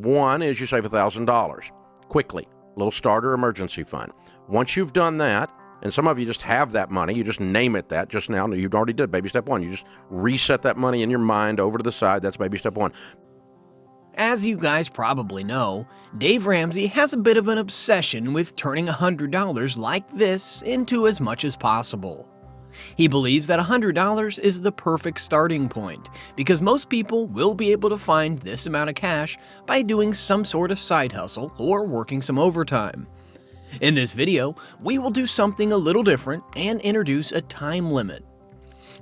One is you save $1,000 quickly, little starter emergency fund. Once you've done that, and some of you just have that money, you just name it that just now. You already did baby step one. You just reset that money in your mind over to the side. That's baby step one. As you guys probably know, Dave Ramsey has a bit of an obsession with turning $100 like this into as much as possible. He believes that $100 is the perfect starting point because most people will be able to find this amount of cash by doing some sort of side hustle or working some overtime. In this video, we will do something a little different and introduce a time limit.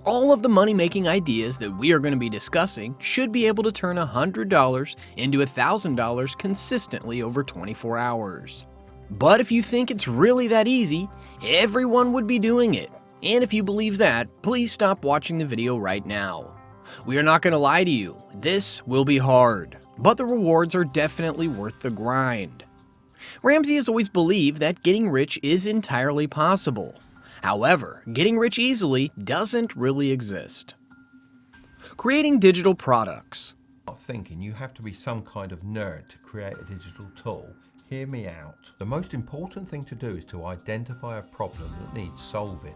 All of the money-making ideas that we are going to be discussing should be able to turn $100 into $1,000 consistently over 24 hours. But if you think it's really that easy, everyone would be doing it. And if you believe that, please stop watching the video right now. We are not going to lie to you, this will be hard, but the rewards are definitely worth the grind. Ramsey has always believed that getting rich is entirely possible. However, getting rich easily doesn't really exist. Creating digital products. Thinking you have to be some kind of nerd to create a digital tool. Hear me out. The most important thing to do is to identify a problem that needs solving.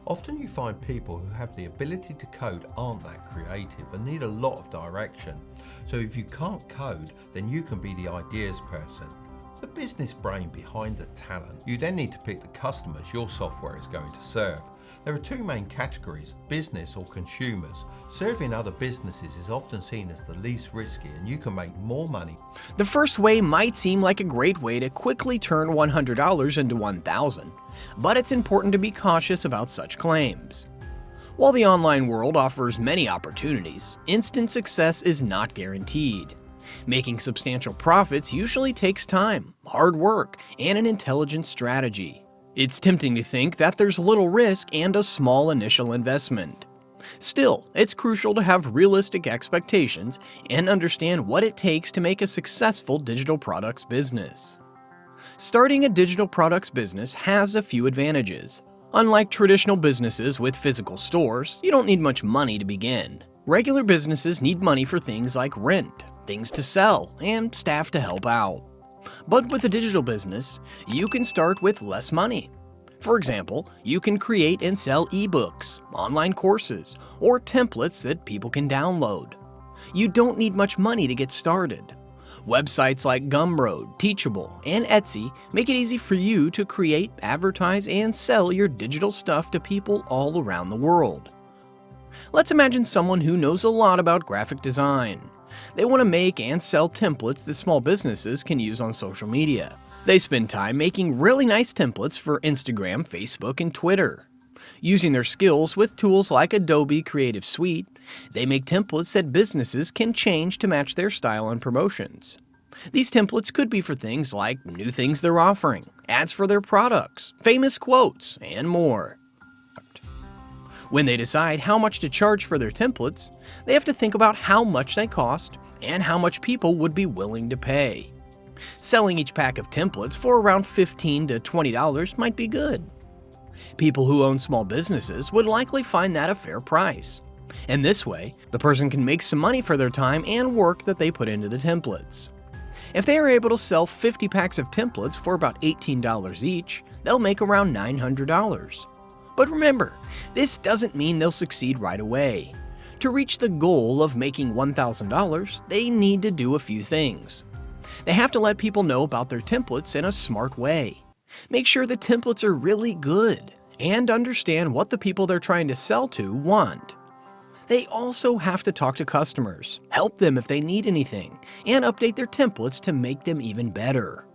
Often you find people who have the ability to code aren't that creative and need a lot of direction. So if you can't code, then you can be the ideas person, the business brain behind the talent. You then need to pick the customers your software is going to serve. There are two main categories, business or consumers. Serving other businesses is often seen as the least risky and you can make more money. The first way might seem like a great way to quickly turn $100 into $1,000, but it's important to be cautious about such claims. While the online world offers many opportunities, instant success is not guaranteed. Making substantial profits usually takes time, hard work, and an intelligent strategy. It's tempting to think that there's little risk and a small initial investment. Still, it's crucial to have realistic expectations and understand what it takes to make a successful digital products business. Starting a digital products business has a few advantages. Unlike traditional businesses with physical stores, you don't need much money to begin. Regular businesses need money for things like rent, things to sell, and staff to help out. But with a digital business, you can start with less money. For example, you can create and sell ebooks, online courses, or templates that people can download. You don't need much money to get started. Websites like Gumroad, Teachable, and Etsy make it easy for you to create, advertise, and sell your digital stuff to people all around the world. Let's imagine someone who knows a lot about graphic design. They want to make and sell templates that small businesses can use on social media. They spend time making really nice templates for Instagram, Facebook, and Twitter. Using their skills with tools like Adobe Creative Suite, they make templates that businesses can change to match their style and promotions. These templates could be for things like new things they're offering, ads for their products, famous quotes, and more. When they decide how much to charge for their templates, they have to think about how much they cost and how much people would be willing to pay. Selling each pack of templates for around $15 to $20 might be good. People who own small businesses would likely find that a fair price. And this way, the person can make some money for their time and work that they put into the templates. If they are able to sell 50 packs of templates for about $18 each, they'll make around $900. But remember, this doesn't mean they'll succeed right away. To reach the goal of making $1,000, they need to do a few things. They have to let people know about their templates in a smart way. Make sure the templates are really good and understand what the people they're trying to sell to want. They also have to talk to customers, help them if they need anything, and update their templates to make them even better.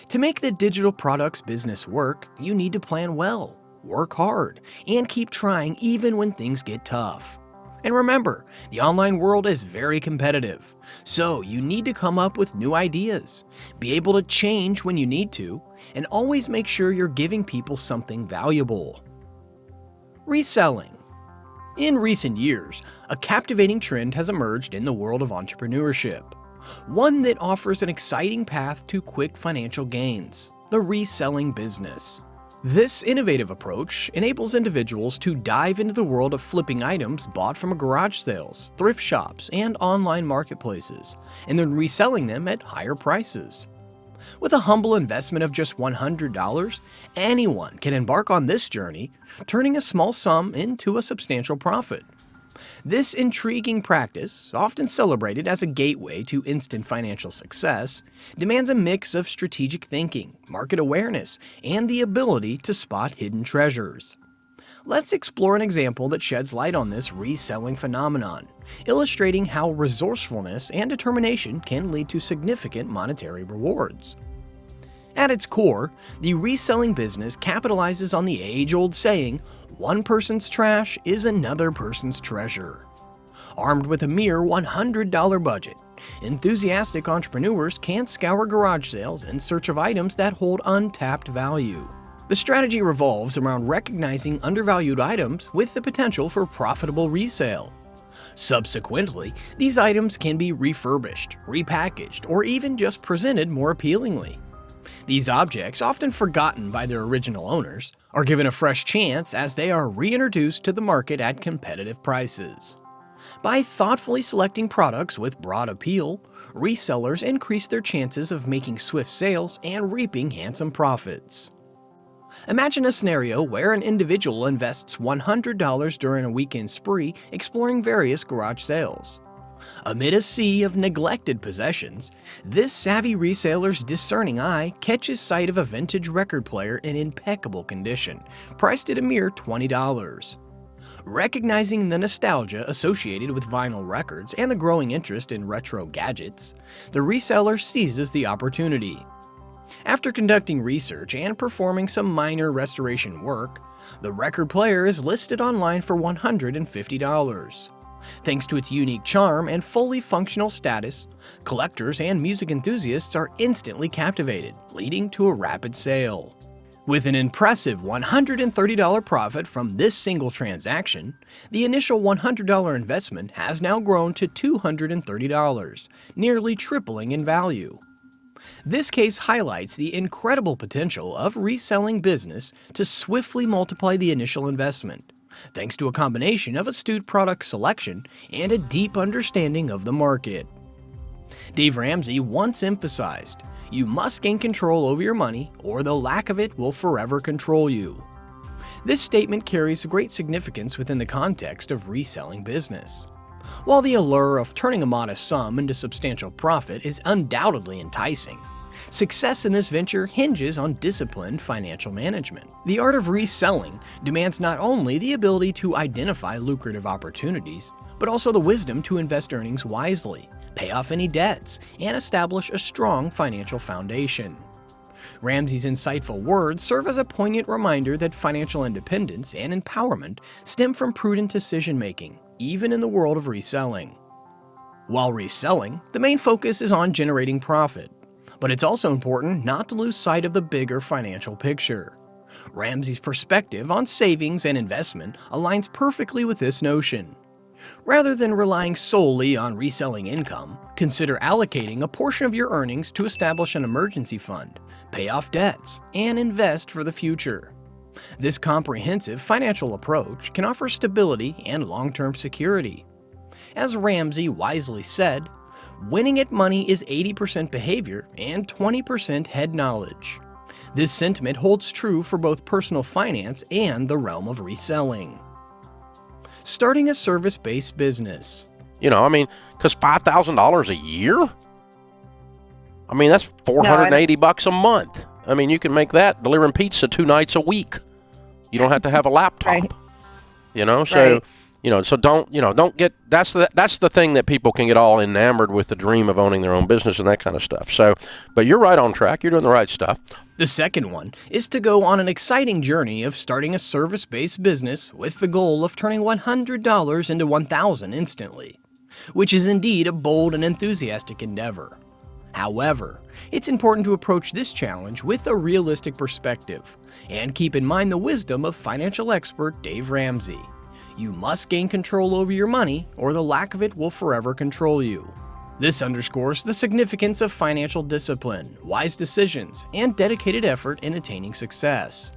To make the digital products business work, you need to plan well, work hard, and keep trying even when things get tough. And remember, the online world is very competitive, so you need to come up with new ideas, be able to change when you need to, and always make sure you're giving people something valuable. Reselling. In recent years, a captivating trend has emerged in the world of entrepreneurship, one that offers an exciting path to quick financial gains: the reselling business. This innovative approach enables individuals to dive into the world of flipping items bought from garage sales, thrift shops, and online marketplaces, and then reselling them at higher prices. With a humble investment of just $100, anyone can embark on this journey, turning a small sum into a substantial profit. This intriguing practice, often celebrated as a gateway to instant financial success, demands a mix of strategic thinking, market awareness, and the ability to spot hidden treasures. Let's explore an example that sheds light on this reselling phenomenon, illustrating how resourcefulness and determination can lead to significant monetary rewards. At its core, the reselling business capitalizes on the age-old saying, "One person's trash is another person's treasure." Armed with a mere $100 budget, enthusiastic entrepreneurs can scour garage sales in search of items that hold untapped value. The strategy revolves around recognizing undervalued items with the potential for profitable resale. Subsequently, these items can be refurbished, repackaged, or even just presented more appealingly. These objects, often forgotten by their original owners, are given a fresh chance as they are reintroduced to the market at competitive prices. By thoughtfully selecting products with broad appeal, resellers increase their chances of making swift sales and reaping handsome profits. Imagine a scenario where an individual invests $100 during a weekend spree exploring various garage sales. Amid a sea of neglected possessions, this savvy reseller's discerning eye catches sight of a vintage record player in impeccable condition, priced at a mere $20. Recognizing the nostalgia associated with vinyl records and the growing interest in retro gadgets, the reseller seizes the opportunity. After conducting research and performing some minor restoration work, the record player is listed online for $150. Thanks to its unique charm and fully functional status, collectors and music enthusiasts are instantly captivated, leading to a rapid sale. With an impressive $130 profit from this single transaction, the initial $100 investment has now grown to $230, nearly tripling in value. This case highlights the incredible potential of reselling business to swiftly multiply the initial investment, thanks to a combination of astute product selection and a deep understanding of the market. Dave Ramsey once emphasized, "You must gain control over your money, or the lack of it will forever control you." This statement carries great significance within the context of reselling business. While the allure of turning a modest sum into substantial profit is undoubtedly enticing, success in this venture hinges on disciplined financial management. The art of reselling demands not only the ability to identify lucrative opportunities, but also the wisdom to invest earnings wisely, pay off any debts, and establish a strong financial foundation. Ramsey's insightful words serve as a poignant reminder that financial independence and empowerment stem from prudent decision-making, even in the world of reselling. While reselling, the main focus is on generating profit, but it's also important not to lose sight of the bigger financial picture. Ramsey's perspective on savings and investment aligns perfectly with this notion. Rather than relying solely on reselling income, consider allocating a portion of your earnings to establish an emergency fund, pay off debts, and invest for the future. This comprehensive financial approach can offer stability and long-term security. As Ramsey wisely said, winning at money is 80% behavior and 20% head knowledge. This sentiment holds true for both personal finance and the realm of reselling. Starting a service-based business. Because $5,000 a year? That's $480 a month. You can make that delivering pizza 2 nights a week. You don't have to have a laptop. Right. So Right. so don't get, that's the thing that people can get all enamored with, the dream of owning their own business and that kind of stuff. So, but you're right on track. You're doing the right stuff. The second one is to go on an exciting journey of starting a service-based business with the goal of turning $100 into $1,000 instantly, which is indeed a bold and enthusiastic endeavor. However, it's important to approach this challenge with a realistic perspective and keep in mind the wisdom of financial expert Dave Ramsey. You must gain control over your money, or the lack of it will forever control you. This underscores the significance of financial discipline, wise decisions, and dedicated effort in attaining success.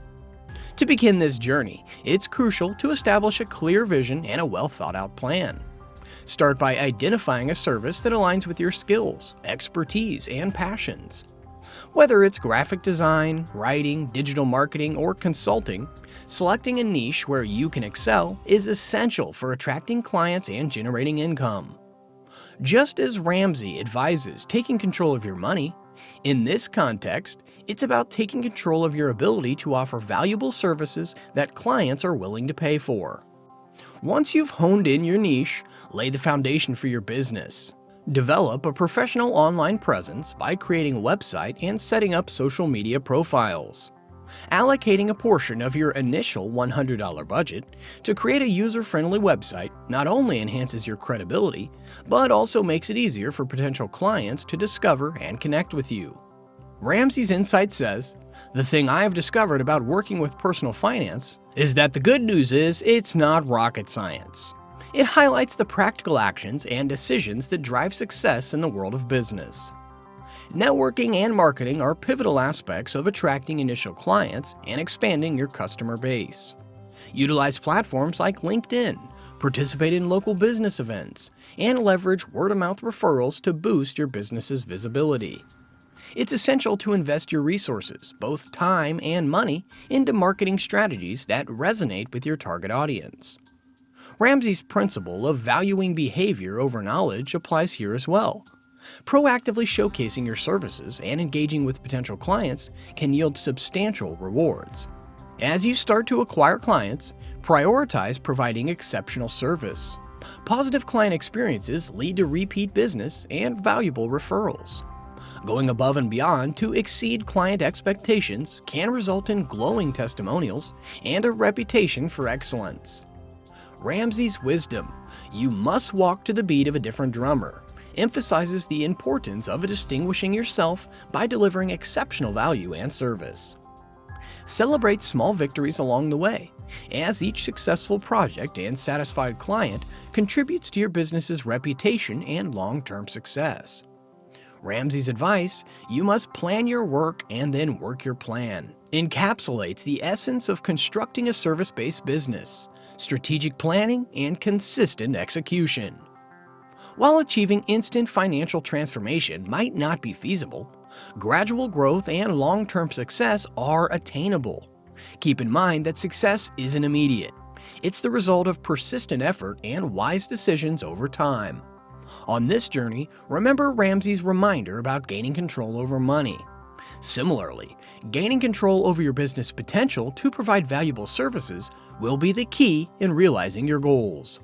To begin this journey, it's crucial to establish a clear vision and a well-thought-out plan. Start by identifying a service that aligns with your skills, expertise, and passions. Whether it's graphic design, writing, digital marketing, or consulting, selecting a niche where you can excel is essential for attracting clients and generating income. Just as Ramsey advises taking control of your money, in this context, it's about taking control of your ability to offer valuable services that clients are willing to pay for. Once you've honed in your niche, lay the foundation for your business. Develop a professional online presence by creating a website and setting up social media profiles. Allocating a portion of your initial $100 budget to create a user-friendly website not only enhances your credibility, but also makes it easier for potential clients to discover and connect with you. Ramsey's Insight says, "The thing I have discovered about working with personal finance is that the good news is it's not rocket science." It highlights the practical actions and decisions that drive success in the world of business. Networking and marketing are pivotal aspects of attracting initial clients and expanding your customer base. Utilize platforms like LinkedIn, participate in local business events, and leverage word-of-mouth referrals to boost your business's visibility. It's essential to invest your resources, both time and money, into marketing strategies that resonate with your target audience. Ramsey's principle of valuing behavior over knowledge applies here as well. Proactively showcasing your services and engaging with potential clients can yield substantial rewards. As you start to acquire clients, prioritize providing exceptional service. Positive client experiences lead to repeat business and valuable referrals. Going above and beyond to exceed client expectations can result in glowing testimonials and a reputation for excellence. Ramsey's wisdom, "You must walk to the beat of a different drummer," emphasizes the importance of distinguishing yourself by delivering exceptional value and service. Celebrate small victories along the way, as each successful project and satisfied client contributes to your business's reputation and long-term success. Ramsey's advice, "You must plan your work and then work your plan," encapsulates the essence of constructing a service-based business: strategic planning and consistent execution. While achieving instant financial transformation might not be feasible, gradual growth and long-term success are attainable. Keep in mind that success isn't immediate. It's the result of persistent effort and wise decisions over time. On this journey, remember Ramsey's reminder about gaining control over money. Similarly, gaining control over your business potential to provide valuable services will be the key in realizing your goals.